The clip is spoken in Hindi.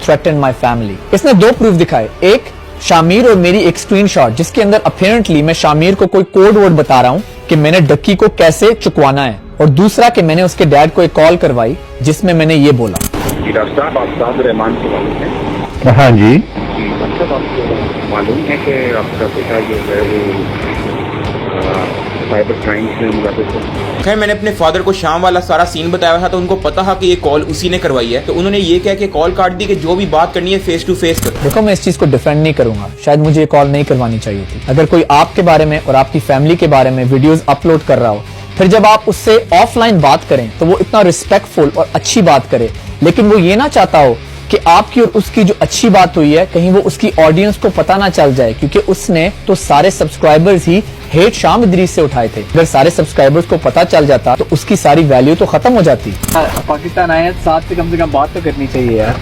threatened my family. इसने दो प्रूफ दिखाए, एक शामिर और मेरी एक स्क्रीनशॉट जिसके अंदर अपीरेंटली मैं शामिर को कोई कोड वर्ड बता रहा हूँ कि मैंने डक्की को कैसे चुकवाना है, और दूसरा कि मैंने उसके डैड को एक कॉल करवाई जिसमें मैंने ये बोला। डॉक्टर साहब, आप साद रहमान से मालूम है? हाँ जी। मतलब आपको मालूम है कि आपका पिता जो है वो साइबर क्राइम से मुलाकात है? खैर, मैंने अपने फादर को शाम वाला सारा सीन बताया था तो उनको पता था कि ये कॉल उसी ने करवाई है, तो उन्होंने ये कह के कॉल काट दी कि जो भी बात करनी है फेस टू फेस कर। देखो, मैं इस चीज को डिफेंड नहीं करूंगा, शायद मुझे ये कॉल नहीं करवानी चाहिए थी। अगर कोई आपके बारे में और आपकी फैमिली के बारे में वीडियोस अपलोड कर रहा हो, फिर जब आप उससे ऑफलाइन बात करें तो वो इतना रिस्पेक्टफुल और अच्छी बात करे, लेकिन वो ये ना चाहता हो कि आपकी और उसकी जो अच्छी बात हुई है कहीं वो उसकी ऑडियंस को पता ना चल जाए, क्योंकि उसने तो सारे सब्सक्राइबर्स ही हेट शाम इदरीस से उठाए थे। अगर सारे सब्सक्राइबर्स को पता चल जाता तो उसकी सारी वैल्यू तो खत्म हो जाती। पाकिस्तान आए हैं, साथ से कम बात तो करनी चाहिए यार।